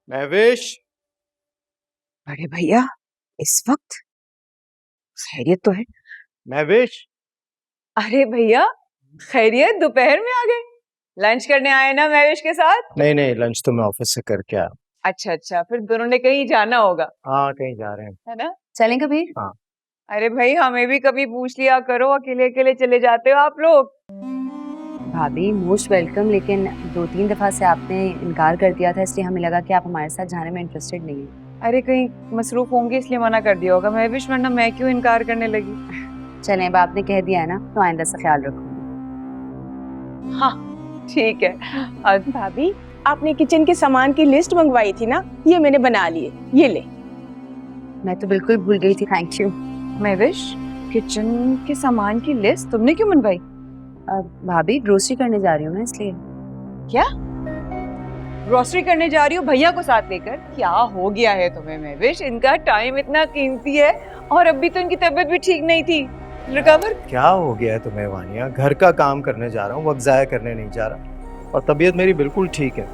महविश। अरे भैया, इस वक्त खैरियत तो है? महविश। अरे भैया, खैरियत दोपहर में आ गए? लंच करने आए ना महविश के साथ? नहीं नहीं, लंच तो मैं ऑफिस से करके आया। अच्छा अच्छा, फिर दोनों ने कहीं जाना होगा, हाँ, कहीं जा रहे हैं। है ना? चलें कभी? हाँ। अरे भाई, हमें भी कभी पूछ लिया करो, अकेले अकेले चले जाते हो आप लोग। भाभी मोस्ट वेलकम, लेकिन 2-3 दफा से आपने इनकार कर दिया था, इसलिए हमें लगा कि आप हमारे साथ जाने में इंटरेस्टेड नहीं है। अरे कहीं मसरूफ होंगे इसलिए मना कर दिया होगा महविश, वरना मैं क्यों इनकार करने लगी। चलें, अब आपने कह दिया है ना, तो आइंदा से ख्याल रखूंगी। हाँ ठीक है। भाभी, आपने किचन के सामान की लिस्ट मंगवाई थी ना, ये मैंने बना ली है, ये ले। मैं तो बिल्कुल भूल गई थी, थैंक यू। महविश, किचन के सामान की लिस्ट तुमने क्यों बनवाई? भाभी ग्रोसरी करने जा रही हूँ ना, इसलिए। क्या ग्रोसरी करने जा रही हो भैया को साथ लेकर? क्या हो गया है तुम्हें महविश? इनका टाइम इतना कीमती है और अभी तो इनकी तबीयत भी ठीक नहीं थी। रिकवर? क्या हो गया है तुम्हें वानिया? घर का काम करने जा रहा हूँ, वक्त जाया करने नहीं जा रहा। और तबीयत मेरी बिल्कुल ठीक है।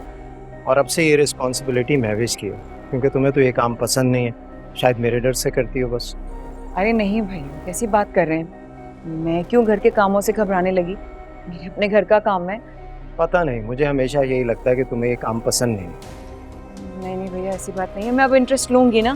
और अब से ये रिस्पॉन्सिबिलिटी महविश की है, क्योंकि तुम्हें तो ये काम पसंद नहीं है। शायद मेरे डर से करती हो बस। अरे नहीं भैया, कैसी बात कर रहे हैं? मैं क्यों घर के कामों से घबराने लगी? मेरे अपने घर का काम है। पता नहीं, मुझे हमेशा यही लगता है कि तुम्हें ये काम पसंद नहीं है। नहीं नहीं भैया, ऐसी बात नहीं है, मैं अब इंटरेस्ट लूंगी ना।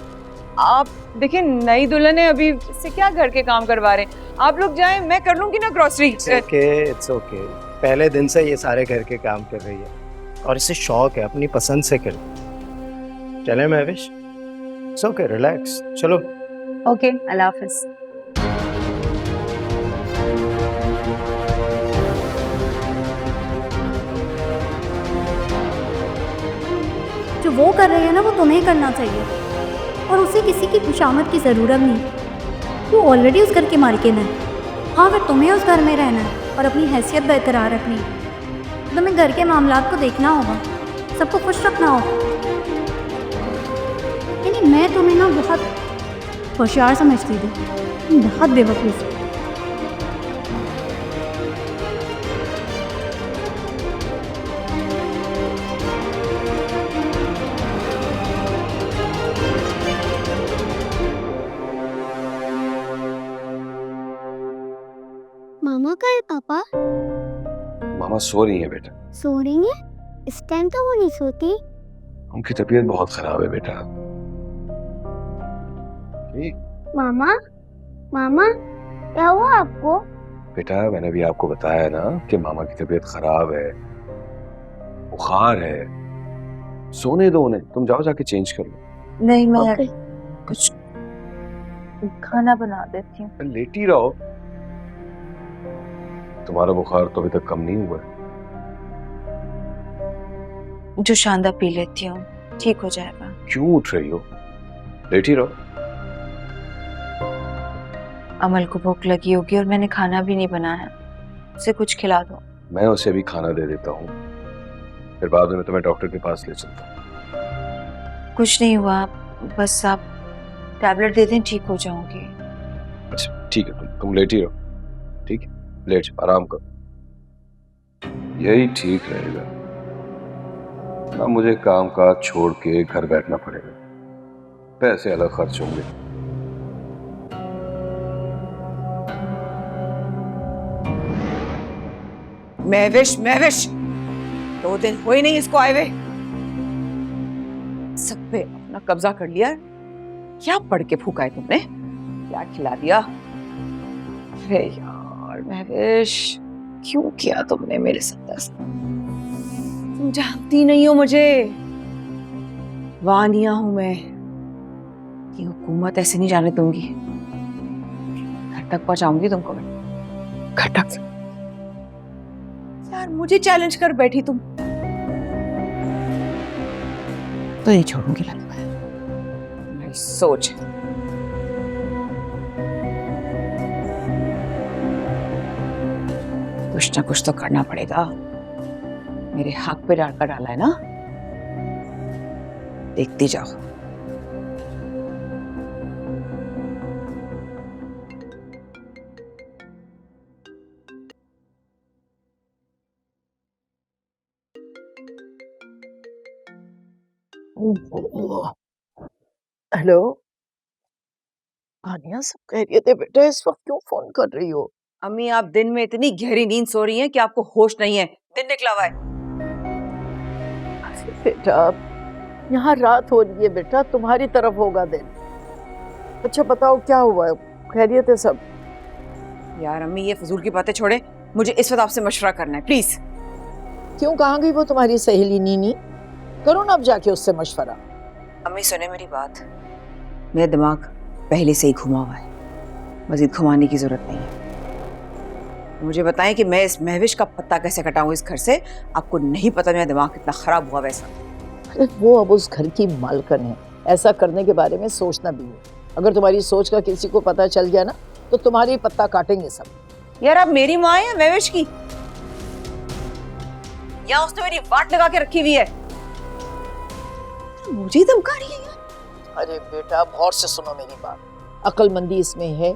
आप देखिए, नई दुल्हन है, अभी इससे क्या घर के काम करवा रहे हैं? आप लोग जाएं, मैं कर लूंगी ना ग्रोसरी। It's okay. पहले दिन से ये सारे घर के काम कर रही है और इसे शौक है, अपनी पसंद से कर। चले महविश? इट्स ओके, रिलैक्स, चलो। ओके, अल्लाह हाफिज। जो वो कर रही है ना, वो तुम्हें करना चाहिए, और उसे किसी की खुशामद की ज़रूरत नहीं। वो ऑलरेडी उस घर की मालकिन है। हाँ, अगर तुम्हें उस घर में रहना है और अपनी हैसियत बरकरार रखनी है, तो तुम्हें घर के मामलात को देखना होगा, सबको खुश रखना होगा। यानी मैं तुम्हें ना बहुत होशियार समझती थी, तुम बहुत बेवकूफ़ हो। मामा का है पापा? मामा सो रही है बेटा। सो रही है? इस टाइम तो वो नहीं सोती। उनकी तबीयत बहुत खराब है बेटा। मामा, मामा, क्या हुआ आपको? बेटा, मैंने भी आपको बताया ना कि मामा की तबीयत खराब है, बुखार है। सोने दो उन्हें, तुम जाओ जाके चेंज कर लो। नहीं, मैं ओके। कुछ खाना बना देती हूँ। लेटी रहो, तुम्हारा बुखार तो अभी तक कम नहीं हुआ है। जो शानदा पी लेती हूँ, ठीक हो जाएगा। क्यों उठ रही हो? लेटी रहो। अमल को भूख लगी होगी और मैंने खाना भी नहीं बनाया, उसे कुछ खिला दो। मैं उसे भी खाना दे देता हूँ, फिर बाद में मैं तुम्हें डॉक्टर के पास ले चलता हूँ। कुछ नहीं हुआ, बस आप टैबलेट दे दें, ठीक हो जाऊंगी। अच्छा ठीक है, तुम लेटी रहो। ठीक है, लेट जाओ, आराम करो, यही ठीक रहेगा ना। मुझे काम काज छोड़ के घर बैठना पड़ेगा, पैसे अलग खर्च होंगे। महविश, महविश, 2 दिन हुए नहीं इसको आए हुए, सब पे अपना कब्जा कर लिया। क्या पढ़ के फूका है तुमने? क्या खिला दिया? अरे यार महविश, क्यों किया तुमने मेरे साथ ऐसा? तुम जानती नहीं हो मुझे, वानिया हूं मैं। ये हुकूमत ऐसे नहीं जाने दूंगी, घर तक पहुंचाऊंगी तुमको मैं, घर तक। यार मुझे चैलेंज कर बैठी तुम, तो नहीं छोड़ूंगी लगता है। मेरी सोच है। कुछ ना कुछ तो करना पड़ेगा। मेरे हक पे डाका डाला है ना, देखती जाओ। हेलो आनिया, सब खैरियत है बेटा? इस वक्त क्यों फोन कर रही हो? अम्मी आप दिन में इतनी गहरी नींद सो रही हैं कि आपको होश नहीं है। दिन निकला हुआ है। अरे बेटा, यहाँ रात हो रही है बेटा, तुम्हारी तरफ होगा दिन। अच्छा बताओ क्या हुआ है? खैरियत है सब? यार अम्मी ये फजूल की बातें छोड़े, मुझे इस वक्त आपसे मशवरा करना है प्लीज। क्यों, कहाँ गई वो तुम्हारी सहेली नीनी? करो ना अब जाके उससे मशवरा। अम्मी सुने मेरी बात, मेरा दिमाग पहले से ही घुमा हुआ है, मजीद घुमाने की जरूरत नहीं है। मुझे बताएं कि मैं इस महविश का पत्ता कैसे कटाऊं इस घर से। आपको नहीं पता मेरा दिमाग कितना खराब हुआ वैसा। अरे वो अब उस घर की मालकिन है, ऐसा करने के बारे में सोचना भी है। अगर तुम्हारी सोच का किसी को पता चल गया ना तो तुम्हारी पत्ता काटेंगे सब। यार आप मेरी माँ है महविश की, या उसने मेरी वाट लगा के रखी हुई है? मुझे धमका रही है यार। अरे बेटा गौर से सुनो मेरी बात, अक्लमंदी इसमें है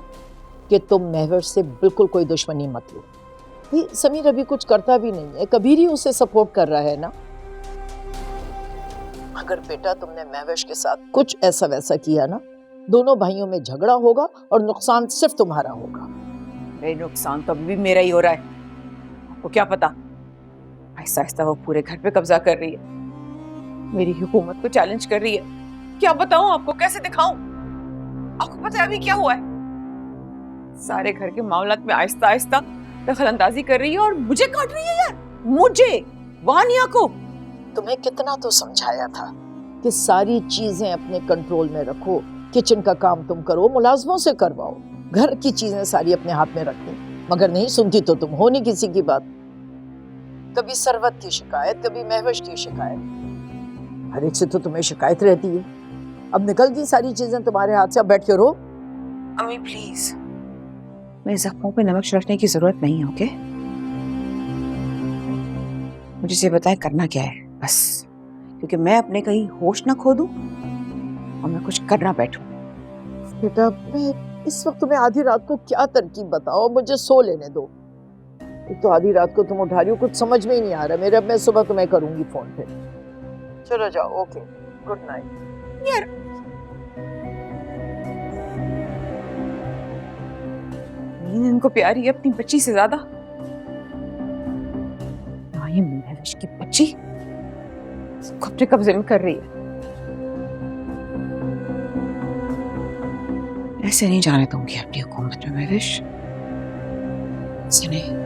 कि तुम महवर से बिल्कुल कोई दुश्मनी मत लो। भाई समीर अभी कुछ करता भी नहीं है, कबीर ही उसे सपोर्ट कर रहा है ना। अगर बेटा तुमने महविश के साथ कुछ ऐसा वैसा किया ना, दोनों भाइयों में झगड़ा होगा और नुकसान सिर्फ तुम्हारा होगा। मेरे नुकसान तो अभी भी मेरा ही हो रहा है, आपको क्या पता। आहिस्ता आहिस्ता वो पूरे घर पे कब्जा कर रही है, मेरी हुकूमत को चैलेंज कर रही है। क्या बताऊं आपको, कैसे दिखाऊं? आपको पता है अभी क्या हुआ है? सारे घर के मामलात में आहिस्ता आहिस्ता दखल अंदाजी कर रही है और मुझे काट रही है यार। मुझे, वानिया को। तुम्हें कितना तो समझाया था कि सारी चीजें अपने कंट्रोल में रखो, किचन का काम तुम करो, मुलाजमों से करवाओ, घर की चीजें सारी अपने हाथ में रखनी, मगर नहीं सुनती तो तुम हो नहीं किसी की बात। कभी सरवत की शिकायत, कभी महविश की शिकायत, हर एक से तो तुम्हें शिकायत रहती है। अब निकल गई सारी चीजें तुम्हारे हाथ से, अब बैठ के रो। अम्मी प्लीज, मेरे जख्मों पे नमक छिड़कने की जरूरत नहीं है, ओके? मुझे ये बताएं करना क्या है बस, क्योंकि मैं अपने कहीं होश ना खो दूं और मैं कुछ करना बैठूं। बेटा मैं इस वक्त तुम्हें आधी रात को क्या तरकीब बताओ, मुझे सो लेने दो। एक तो आधी रात को तुम उठा रही हो, कुछ समझ में ही नहीं आ रहा मेरे। अब मैं सुबह तुम्हें करूंगी फोन पे। चलो जाओ, ओके, गुड नाइट। यार नींद इनको प्यारी है अपनी बच्ची से ज्यादा। ना ये महविश की बच्ची सबको अपने कब्जे में कर रही है। ऐसे नहीं जाने दूंगी अपनी हुकूमत में महविश, ऐसे नहीं।